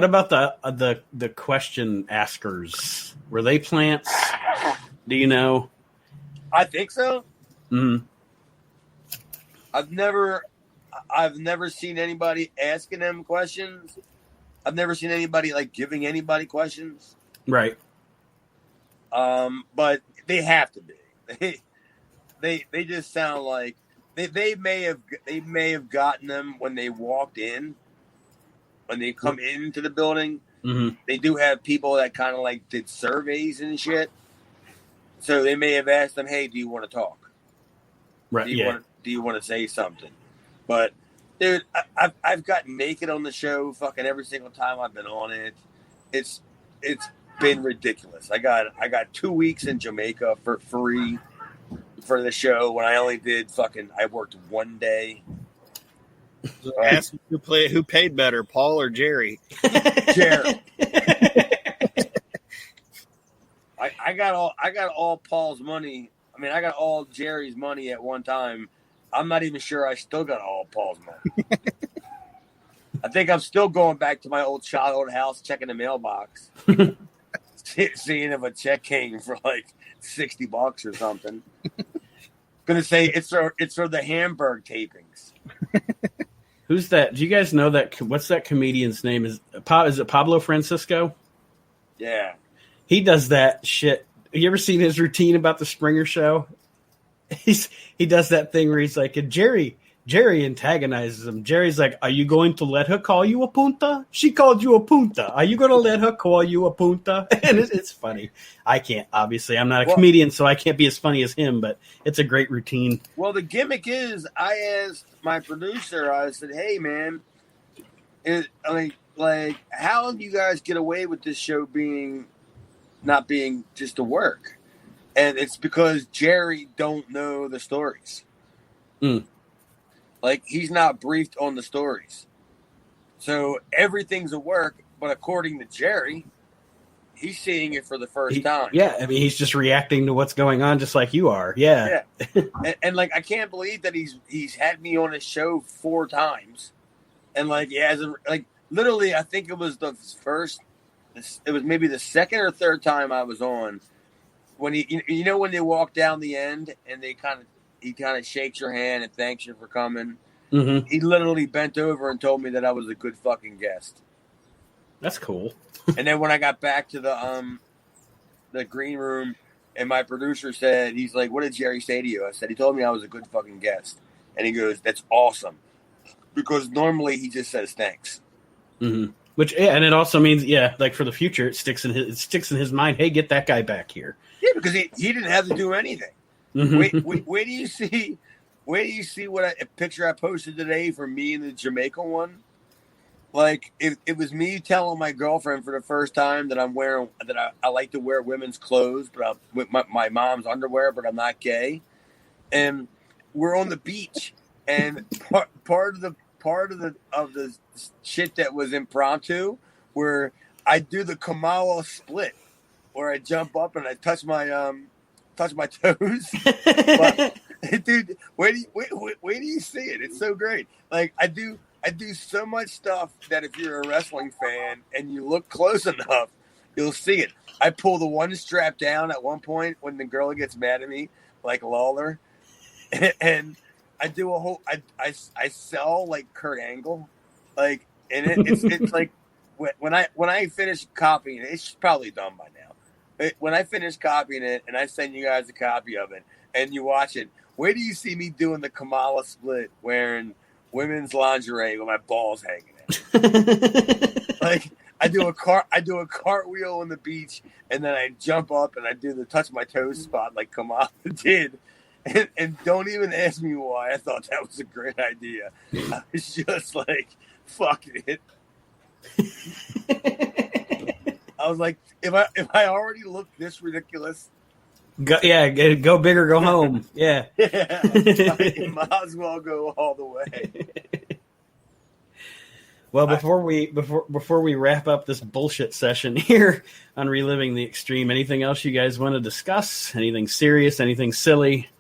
D: about the question askers? Were they plants? Do you know?
E: I think so.
D: Mm-hmm.
E: I've never seen anybody asking them questions. I've never seen anybody like giving anybody questions.
D: Right.
E: But they have to be. They just sound like they may have gotten them when they walked in, when they come into the building.
D: Mm-hmm.
E: They do have people that kind of like did surveys and shit. So they may have asked them, "Hey, do you want to talk?
D: Right?
E: Do you want to say something?" But dude, I've gotten naked on the show fucking every single time I've been on it. It's been ridiculous. I got 2 weeks in Jamaica for free for the show when I only did I worked 1 day.
F: Ask who paid better, Paul or Jerry?
E: Jerry. I got all Paul's money. I mean, I got all Jerry's money at one time. I'm not even sure I still got all Paul's money. I think I'm still going back to my old childhood house, checking the mailbox, seeing if a check came for like $60 or something. Gonna say it's for the Hamburg tapings.
D: Who's that? Do you guys know that? What's that comedian's name? Is it Pablo Francisco?
E: Yeah,
D: he does that shit. You ever seen his routine about the Springer Show? He does that thing where he's like, Jerry antagonizes him. Jerry's like, are you going to let her call you a punta? She called you a punta. Are you going to let her call you a punta? And it's funny. I can't, obviously. I'm not a comedian, so I can't be as funny as him, but it's a great routine.
E: Well, the gimmick is, I asked my producer, I said, hey, man, how do you guys get away with this show not being just a work? And it's because Jerry don't know the stories.
D: Mm.
E: Like, he's not briefed on the stories. So everything's a work, but according to Jerry, he's seeing it for the first time.
D: Yeah, I mean, he's just reacting to what's going on just like you are. Yeah.
E: And like, I can't believe that he's had me on his show 4 times. And like, he hasn't, like, literally, I think it was maybe the second or third time I was on. When when they walk down the end and he kind of shakes your hand and thanks you for coming.
D: Mm-hmm.
E: He literally bent over and told me that I was a good fucking guest.
D: That's cool.
E: And then when I got back to the green room and my producer said, he's like, what did Jerry say to you? I said, he told me I was a good fucking guest. And he goes, that's awesome. Because normally he just says thanks.
D: Mm-hmm. Which, yeah, and it also means, like for the future, it sticks in his mind. Hey, get that guy back here.
E: Yeah, because he didn't have to do anything.
D: Mm-hmm.
E: Where do you see what a picture I posted today for me and the Jamaica one? Like, it was me telling my girlfriend for the first time that I like to wear women's clothes, but with my mom's underwear, but I'm not gay. And we're on the beach, and part of the shit that was impromptu, where I do the Kamala split, where I jump up and I touch my toes. But, dude, where do you see it? It's so great. Like, I do so much stuff that if you're a wrestling fan and you look close enough, you'll see it. I pull the one strap down at one point when the girl gets mad at me, like Lawler, and I do a whole. I sell like Kurt Angle, like, and it's like when I finish copying it, it's probably done by now. When I finish copying it and I send you guys a copy of it and you watch it, where do you see me doing the Kamala split wearing women's lingerie with my balls hanging out? Like, I do a cartwheel on the beach and then I jump up and I do the touch my toes spot like Kamala did. And don't even ask me why. I thought that was a great idea. I was just like, fuck it. I was like, if I already look this ridiculous,
D: go big or go home. Yeah.
E: I might as well go all the way.
D: Well, before we wrap up this bullshit session here on Reliving the Extreme, anything else you guys want to discuss? Anything serious? Anything silly?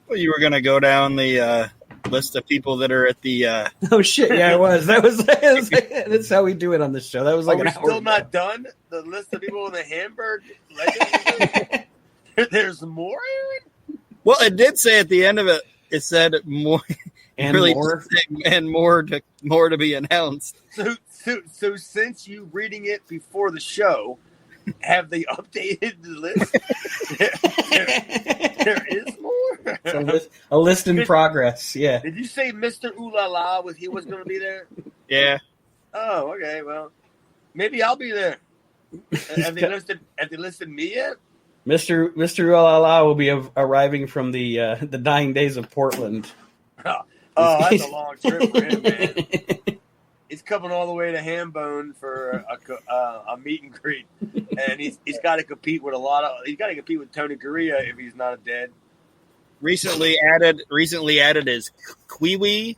F: Well, you were going to go down the list of people that are at the.
D: Oh shit! Yeah, I was. That's how we do it on this show. That was like
E: Are
D: an
E: we
D: hour
E: still
D: ago.
E: not done? The list of people in the Hamburg legend. There's more, Aaron?
F: Well, it did say at the end of it. It said more
D: And more.
F: and more to be announced.
E: So since you reading it before the show, have they updated the list? there is more.
D: A list in progress. Yeah.
E: Did you say Mr. Ooh La La was going to be there?
F: Yeah.
E: Oh, okay. Well, maybe I'll be there. Have they listed me yet?
D: Mr. Ulala will be arriving from the dying days of Portland.
E: Oh, that's a long trip for him, man. He's coming all the way to Hambone for a meet and greet, and he's got to compete with Tony Gurria if he's not dead.
F: Recently added is Kiwi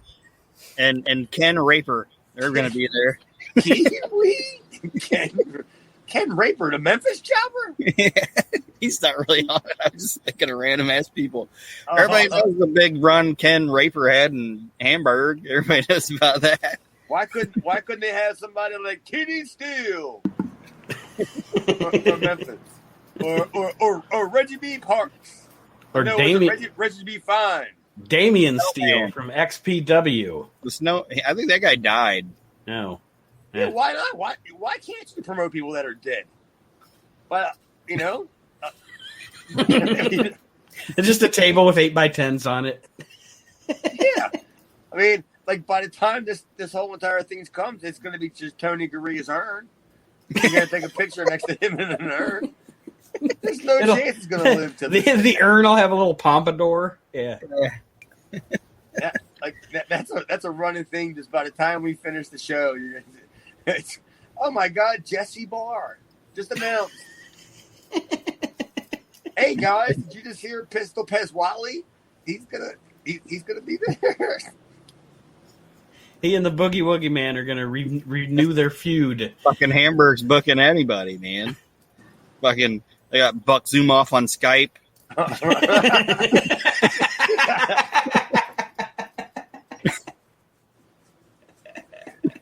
F: and Ken Raper. They're going to be there.
E: Kiwi? Ken Raper, the Memphis Chopper?
F: He's not really on it. I'm just thinking of random ass people. Everybody knows the big run Ken Raper had in Hamburg. Everybody knows about that.
E: Why couldn't they have somebody like Kenny Steele from Memphis, or Reggie B. Parks,
D: or Damien
E: Reggie B. Fine,
D: Damian Steele from XPW.
F: The snow. I think that guy died.
D: No.
E: Yeah, why not? Why can't you promote people that are dead? But
D: It's just a table with 8x10s on it.
E: Yeah, I mean, like by the time this whole entire thing comes, it's going to be just Tony Gurria's urn. You're going to take a picture next to him in an urn. There's no chance he's going to live to this.
D: The urn will have a little pompadour. Yeah.
E: That's a running thing. Just by the time we finish the show, oh my God, Jesse Barr just announced. Hey guys, did you just hear Pistol Pez Wally? He's gonna be there.
D: He and the Boogie Woogie Man are gonna renew their feud.
F: Fucking Hamburg's booking anybody, man. Fucking they got Buck Zumoff on Skype.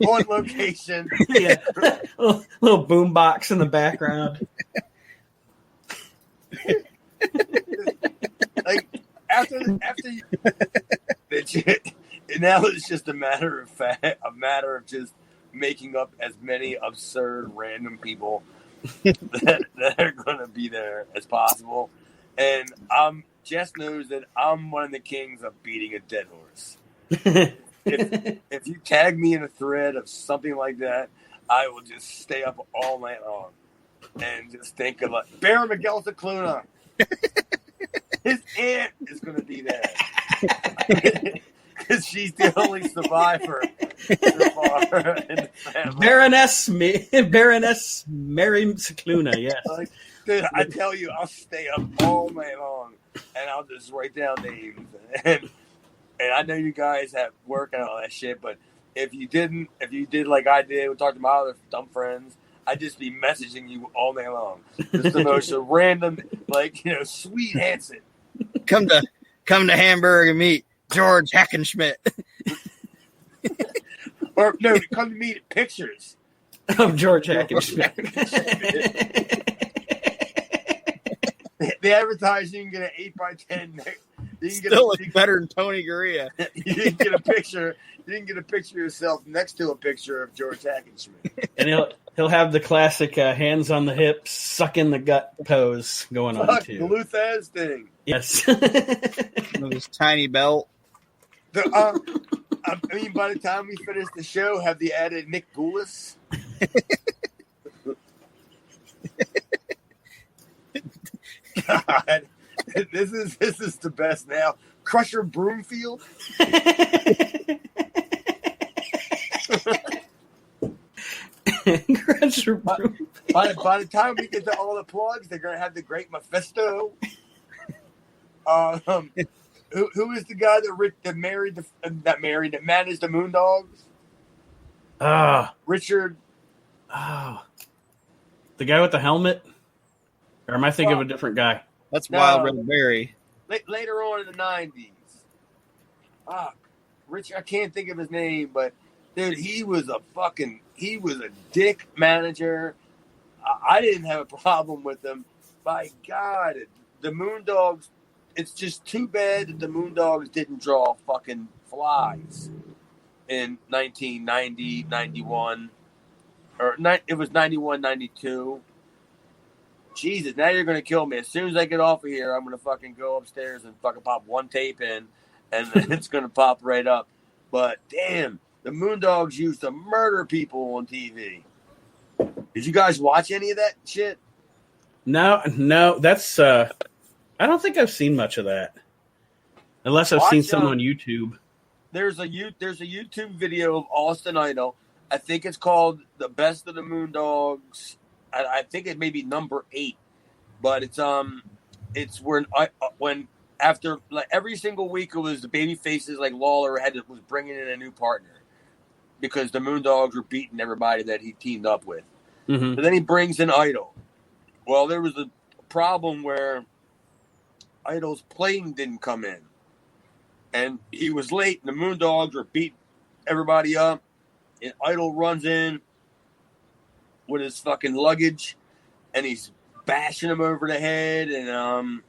E: On location.
D: Yeah. little boom box in the background.
E: Like after you, now it's just a matter of just making up as many absurd random people that are going to be there as possible. And Jess knows that I'm one of the kings of beating a dead horse. If you tag me in a thread of something like that, I will just stay up all night long and just think of like Baron Miguel Cicluna. His aunt is going to be there because she's the only survivor in the family.
D: Baroness Mary Cicluna. Yes.
E: Like, dude, I tell you, I'll stay up all night long and I'll just write down names. And I know you guys have work and all that shit, but if you did like I did, we talked to my other dumb friends, I'd just be messaging you all day long. Just the most random, sweet Hanson.
F: Come to Hamburg and meet George Hackenschmidt.
E: Or no, come to meet pictures
D: of George Hackenschmidt.
E: They advertise you can get an 8x10. You can
F: Still looks better than Tony Gurria.
E: You didn't get a picture. You didn't get a picture of yourself next to a picture of George Hackenschmidt.
D: And he'll have the classic hands on the hips, suck in the gut pose going on too.
E: The Luthez thing.
D: Yes.
F: With his tiny belt.
E: I mean, by the time we finish the show, have they added Nick Goulis? God. This is the best now. Crusher Broomfield.
D: Crusher Broomfield.
E: By the time we get to all the plugs, they're gonna have the Great Mephisto. Who is the guy that managed the Moondogs? Richard.
D: The guy with the helmet? Or am I thinking of a different guy?
F: That's Wild Red Berry.
E: Later on in the 90s. Richard, I can't think of his name, but dude, he was a dick manager. I didn't have a problem with him. By God, the Moondogs, it's just too bad that the Moondogs didn't draw fucking flies in 1990, 91. It was 91, 92. Jesus, now you're going to kill me. As soon as I get off of here, I'm going to fucking go upstairs and fucking pop one tape in, and then it's going to pop right up. But damn, the Moondogs used to murder people on TV. Did you guys watch any of that shit?
D: No, that's I don't think I've seen much of that, unless I've seen some on YouTube.
E: There's a YouTube video of Austin Idol. I think it's called "The Best of the Moondogs." I think it may be number 8, but it's when after like every single week it was the baby faces like Lawler was bringing in a new partner because the Moondogs were beating everybody that he teamed up with.
D: Mm-hmm.
E: But then he brings in Idol. Well, there was a problem where Idol's plane didn't come in, and he was late. And the Moondogs were beating everybody up, and Idol runs in with his fucking luggage, and he's bashing him over the head, and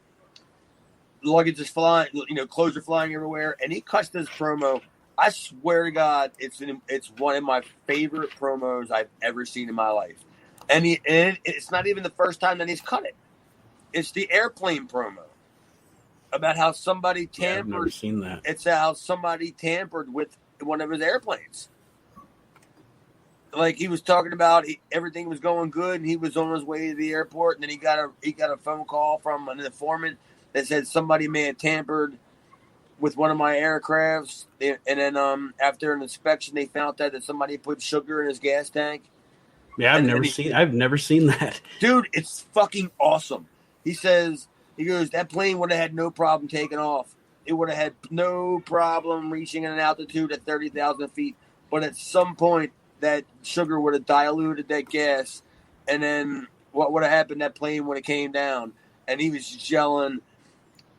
E: luggage is flying, clothes are flying everywhere, and he cuts this promo. I swear to God, it's one of my favorite promos I've ever seen in my life, and it's not even the first time that he's cut it. It's the airplane promo about how somebody tampered.
D: I've never seen that.
E: It's how somebody tampered with one of his airplanes. Like he was talking about, everything was going good, and he was on his way to the airport, and then he got a phone call from an informant that said somebody may have tampered with one of my aircrafts, and then after an inspection, they found out that somebody put sugar in his gas tank.
D: Yeah, I've never seen that,
E: dude. It's fucking awesome. He goes, that plane would have had no problem taking off. It would have had no problem reaching an altitude at 30,000 feet, but at some point, that sugar would have diluted that gas, and then what would have happened? That plane would have came down, and he was just yelling.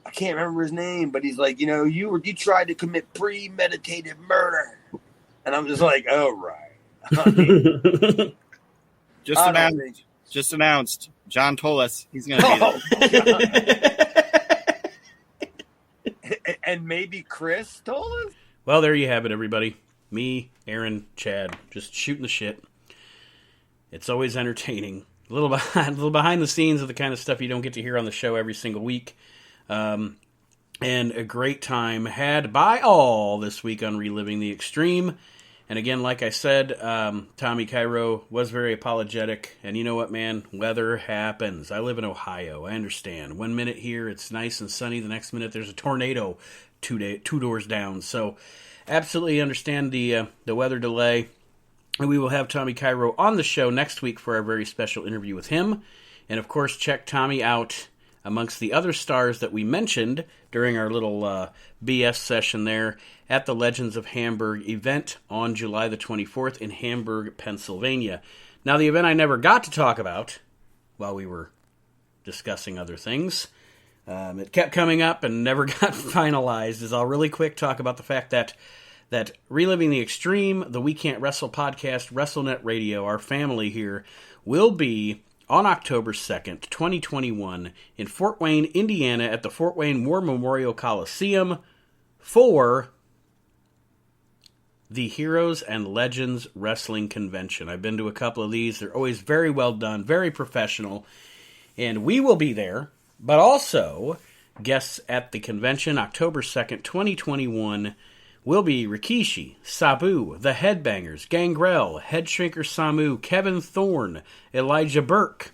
E: I can't remember his name, but he's like, you tried to commit premeditated murder, and I'm just like, oh right.
F: Just announced. John told us he's going to
E: be there. And maybe Chris told us.
D: Well, there you have it, everybody. Me, Aaron, Chad, just shooting the shit. It's always entertaining. A little behind the scenes of the kind of stuff you don't get to hear on the show every single week. And a great time had by all this week on Reliving the Extreme. And again, like I said, Tommy Cairo was very apologetic. And you know what, man? Weather happens. I live in Ohio. I understand. 1 minute here, it's nice and sunny. The next minute, there's a tornado two doors down. So absolutely understand the weather delay. And we will have Tommy Cairo on the show next week for our very special interview with him. And, of course, check Tommy out amongst the other stars that we mentioned during our little BS session there at the Legends of Hamburg event on July the 24th in Hamburg, Pennsylvania. Now, the event I never got to talk about while we were discussing other things. It kept coming up and never got finalized, is I'll really quick talk about the fact that Reliving the Extreme, the We Can't Wrestle podcast, WrestleNet Radio, our family here, will be on October 2nd, 2021, in Fort Wayne, Indiana, at the Fort Wayne War Memorial Coliseum for the Heroes and Legends Wrestling Convention. I've been to a couple of these. They're always very well done, very professional, and we will be there, but also guests at the convention, October 2nd, 2021, will be Rikishi, Sabu, The Headbangers, Gangrel, Headshrinker Samu, Kevin Thorne, Elijah Burke,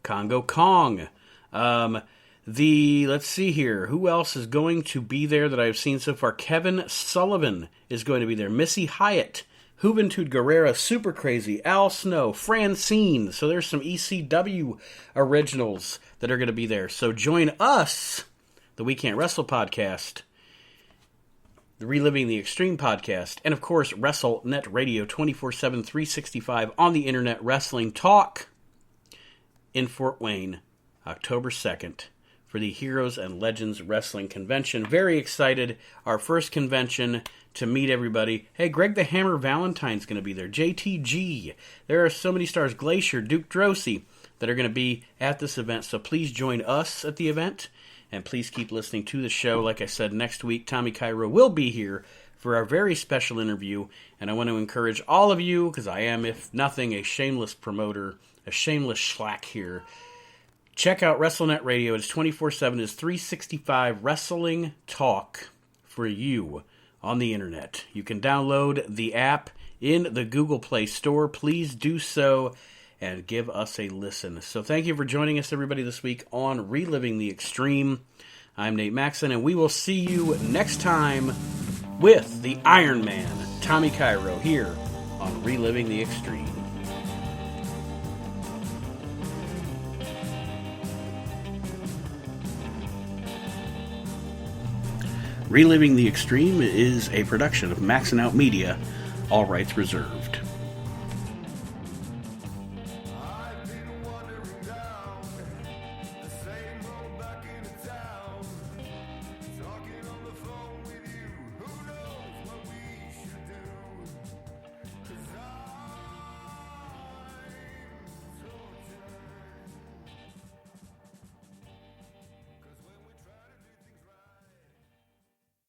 D: Congo Kong, Let's see here. Who else is going to be there that I've seen so far? Kevin Sullivan is going to be there. Missy Hyatt, Juventud Guerrera, Super Crazy, Al Snow, Francine. So there's some ECW originals that are going to be there. So join us, the We Can't Wrestle podcast, the Reliving the Extreme podcast, and of course WrestleNet Radio 24/7, 365 on the internet. Wrestling Talk in Fort Wayne, October 2nd. For the Heroes and Legends Wrestling Convention. Very excited. Our first convention to meet everybody. Hey, Greg the Hammer Valentine's going to be there. JTG. There are so many stars. Glacier, Duke Drosy that are going to be at this event. So please join us at the event. And please keep listening to the show. Like I said, next week, Tommy Cairo will be here for our very special interview. And I want to encourage all of you, because I am, if nothing, a shameless promoter, a shameless schlack here. Check out WrestleNet Radio. It's 24/7. It's 365 wrestling talk for you on the internet. You can download the app in the Google Play Store. Please do so and give us a listen. So thank you for joining us, everybody, this week on Reliving the Extreme. I'm Nate Maxon, and we will see you next time with the Iron Man, Tommy Cairo, here on Reliving the Extreme. Reliving the Extreme is a production of Maxin' Out Media, all rights reserved.